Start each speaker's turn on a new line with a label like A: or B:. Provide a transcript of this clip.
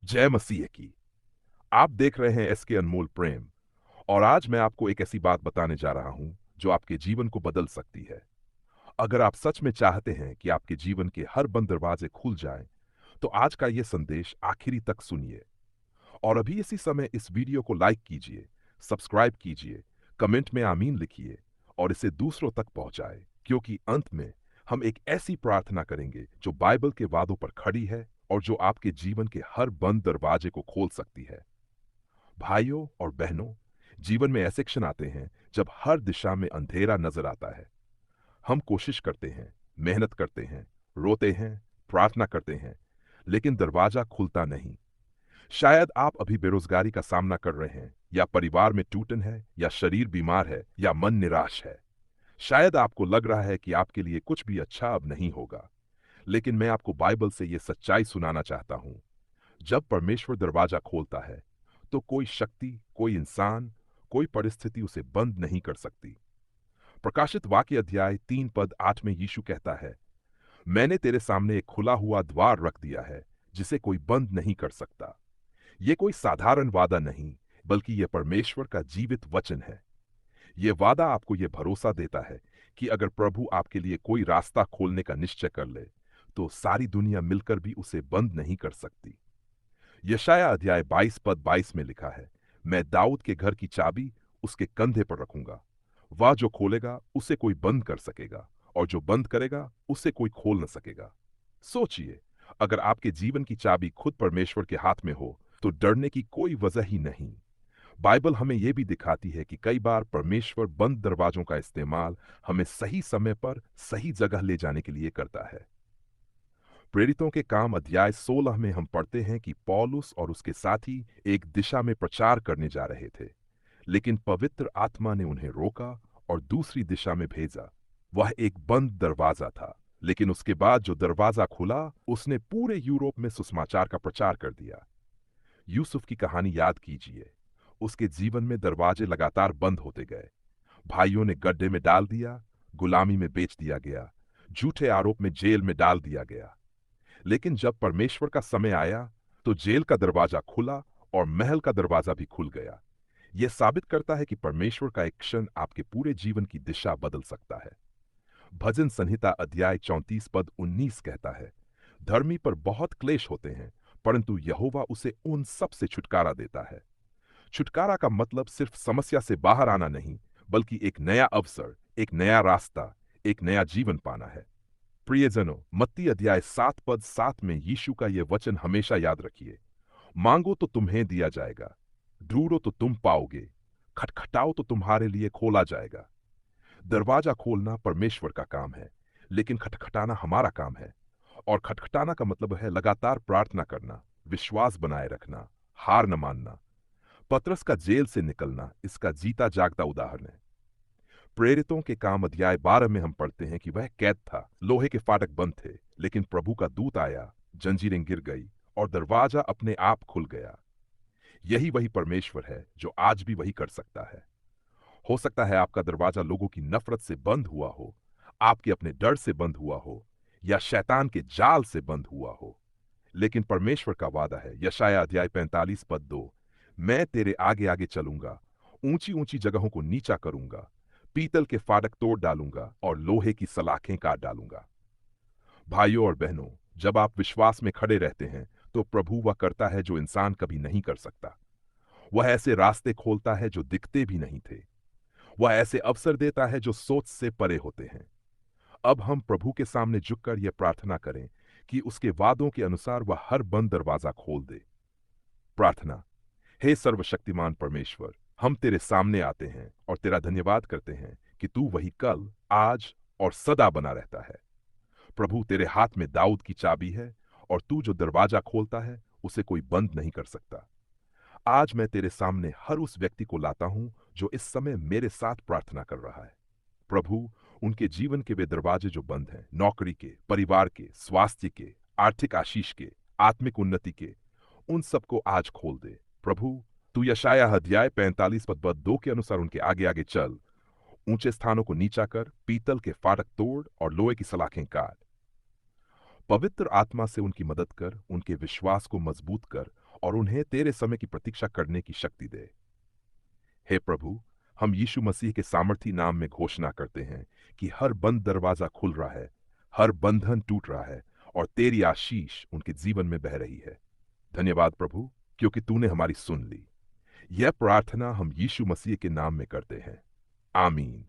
A: जय मसीह की। आप देख रहे हैं एस के अनमोल प्रेम। और आज मैं आपको एक ऐसी बात बताने जा रहा हूं जो आपके जीवन को बदल सकती है। अगर आप सच में चाहते हैं कि आपके जीवन के हर बंद दरवाजे खुल जाएं, तो आज का यह संदेश आखिरी तक सुनिए। और अभी इसी समय इस वीडियो को लाइक कीजिए, सब्सक्राइब कीजिए, कमेंट में आमीन लिखिए और इसे दूसरों तक पहुंचाए, क्योंकि अंत में हम एक ऐसी प्रार्थना करेंगे जो बाइबल के वादों पर खड़ी है और जो आपके जीवन के हर बंद दरवाजे को खोल सकती है। भाइयों और बहनों, जीवन में ऐसे क्षण आते हैं जब हर दिशा में अंधेरा नजर आता है। हम कोशिश करते हैं, मेहनत करते हैं, रोते हैं, प्रार्थना करते हैं, लेकिन दरवाजा खुलता नहीं। शायद आप अभी बेरोजगारी का सामना कर रहे हैं, या परिवार में टूटन है, या शरीर बीमार है, या मन निराश है। शायद आपको लग रहा है कि आपके लिए कुछ भी अच्छा अब नहीं होगा। लेकिन मैं आपको बाइबल से यह सच्चाई सुनाना चाहता हूं। जब परमेश्वर दरवाजा खोलता है, तो कोई शक्ति, कोई इंसान, कोई परिस्थिति उसे बंद नहीं कर सकती। प्रकाशित वाक्य अध्याय 3 पद 8 में यीशु कहता है, मैंने तेरे सामने एक खुला हुआ द्वार रख दिया है, जिसे कोई बंद नहीं कर सकता। यह कोई साधारण वादा नहीं, बल्कि यह परमेश्वर का जीवित वचन है। यह वादा आपको यह भरोसा देता है कि अगर प्रभु आपके लिए कोई रास्ता खोलने का निश्चय कर ले, तो सारी दुनिया मिलकर भी उसे बंद नहीं कर सकती। यशाया अध्याय 22 पद 22 में लिखा है, मैं दाऊद के घर की चाबी उसके कंधे पर रखूंगा। वह जो खोलेगा उसे कोई बंद कर सकेगा, और जो बंद करेगा उसे कोई खोल न सकेगा। सोचिए, अगर आपके जीवन की चाबी खुद परमेश्वर के हाथ में हो, तो डरने की कोई वजह ही नहीं। बाइबल हमें यह भी दिखाती है कि कई बार परमेश्वर बंद दरवाजों का इस्तेमाल हमें सही समय पर सही जगह ले जाने के लिए करता है। प्रेरितों के काम अध्याय 16 में हम पढ़ते हैं कि पौलुस और उसके साथी एक दिशा में प्रचार करने जा रहे थे, लेकिन पवित्र आत्मा ने उन्हें रोका और दूसरी दिशा में भेजा। वह एक बंद दरवाजा था, लेकिन उसके बाद जो दरवाजा खुला, उसने पूरे यूरोप में सुसमाचार का प्रचार कर दिया। यूसुफ की कहानी याद कीजिए। उसके जीवन में दरवाजे लगातार बंद होते गए। भाइयों ने गड्ढे में डाल दिया, गुलामी में बेच दिया गया, झूठे आरोप में जेल में डाल दिया गया। लेकिन जब परमेश्वर का समय आया, तो जेल का दरवाजा खुला और महल का दरवाजा भी खुल गया। यह साबित करता है कि परमेश्वर का एक क्षण आपके पूरे जीवन की दिशा बदल सकता है। भजन संहिता अध्याय 34 पद 19 कहता है, धर्मी पर बहुत क्लेश होते हैं, परंतु यहोवा उसे उन सब से छुटकारा देता है। छुटकारा का मतलब सिर्फ समस्या से बाहर आना नहीं, बल्कि एक नया अवसर, एक नया रास्ता, एक नया जीवन पाना है। प्रियजनों, मत्ती अध्याय 7 पद 7 में यीशु का यह वचन हमेशा याद रखिए, मांगो तो तुम्हें दिया जाएगा, ढूंढो तो तुम पाओगे, खटखटाओ तो तुम्हारे लिए खोला जाएगा। दरवाजा खोलना परमेश्वर का काम है, लेकिन खटखटाना हमारा काम है। और खटखटाना का मतलब है लगातार प्रार्थना करना, विश्वास बनाए रखना, हार न मानना। पतरस का जेल से निकलना इसका जीता जागता उदाहरण है। प्रेरितों के काम अध्याय 12 में हम पढ़ते हैं कि वह कैद था, लोहे के फाटक बंद थे, लेकिन प्रभु का दूत आया, जंजीरें गिर गई और दरवाजा अपने आप खुल गया। यही वही परमेश्वर है जो आज भी वही कर सकता है। हो सकता है आपका दरवाजा लोगों की नफरत से बंद हुआ हो, आपके अपने डर से बंद हुआ हो, या शैतान के जाल से बंद हुआ हो। लेकिन परमेश्वर का वादा है, यशाया अध्याय 45 पद 2, मैं तेरे आगे आगे चलूंगा, ऊंची ऊंची जगहों को नीचा करूंगा, पीतल के फाटक तोड़ डालूंगा और लोहे की सलाखें काट डालूंगा। भाइयों और बहनों, जब आप विश्वास में खड़े रहते हैं, तो प्रभु वह करता है जो इंसान कभी नहीं कर सकता। वह ऐसे रास्ते खोलता है जो दिखते भी नहीं थे। वह ऐसे अवसर देता है जो सोच से परे होते हैं। अब हम प्रभु के सामने झुककर यह प्रार्थना करें कि उसके वादों के अनुसार वह हर बंद दरवाजा खोल दे। प्रार्थना। हे सर्वशक्तिमान परमेश्वर, हम तेरे सामने आते हैं और तेरा धन्यवाद करते हैं कि तू वही कल, आज और सदा बना रहता है। प्रभु, तेरे हाथ में दाऊद की चाबी है, और तू जो दरवाजा खोलता है उसे कोई बंद नहीं कर सकता। आज मैं तेरे सामने हर उस व्यक्ति को लाता हूं जो इस समय मेरे साथ प्रार्थना कर रहा है। प्रभु, उनके जीवन के वे दरवाजे जो बंद हैं, नौकरी के, परिवार के, स्वास्थ्य के, आर्थिक आशीष के, आत्मिक उन्नति के, उन सबको आज खोल दे। प्रभु, तू यशाया अध्याय 45 पद 2 के अनुसार उनके आगे आगे चल, ऊंचे स्थानों को नीचा कर, पीतल के फाटक तोड़ और लोहे की सलाखें काट। पवित्र आत्मा से उनकी मदद कर, उनके विश्वास को मजबूत कर और उन्हें तेरे समय की प्रतीक्षा करने की शक्ति दे। हे प्रभु, हम यीशु मसीह के सामर्थी नाम में घोषणा करते हैं कि हर बंद दरवाजा खुल रहा है, हर बंधन टूट रहा है और तेरी आशीष उनके जीवन में बह रही है। धन्यवाद प्रभु, क्योंकि तूने हमारी सुन ली। यह प्रार्थना हम यीशु मसीह के नाम में करते हैं। आमीन।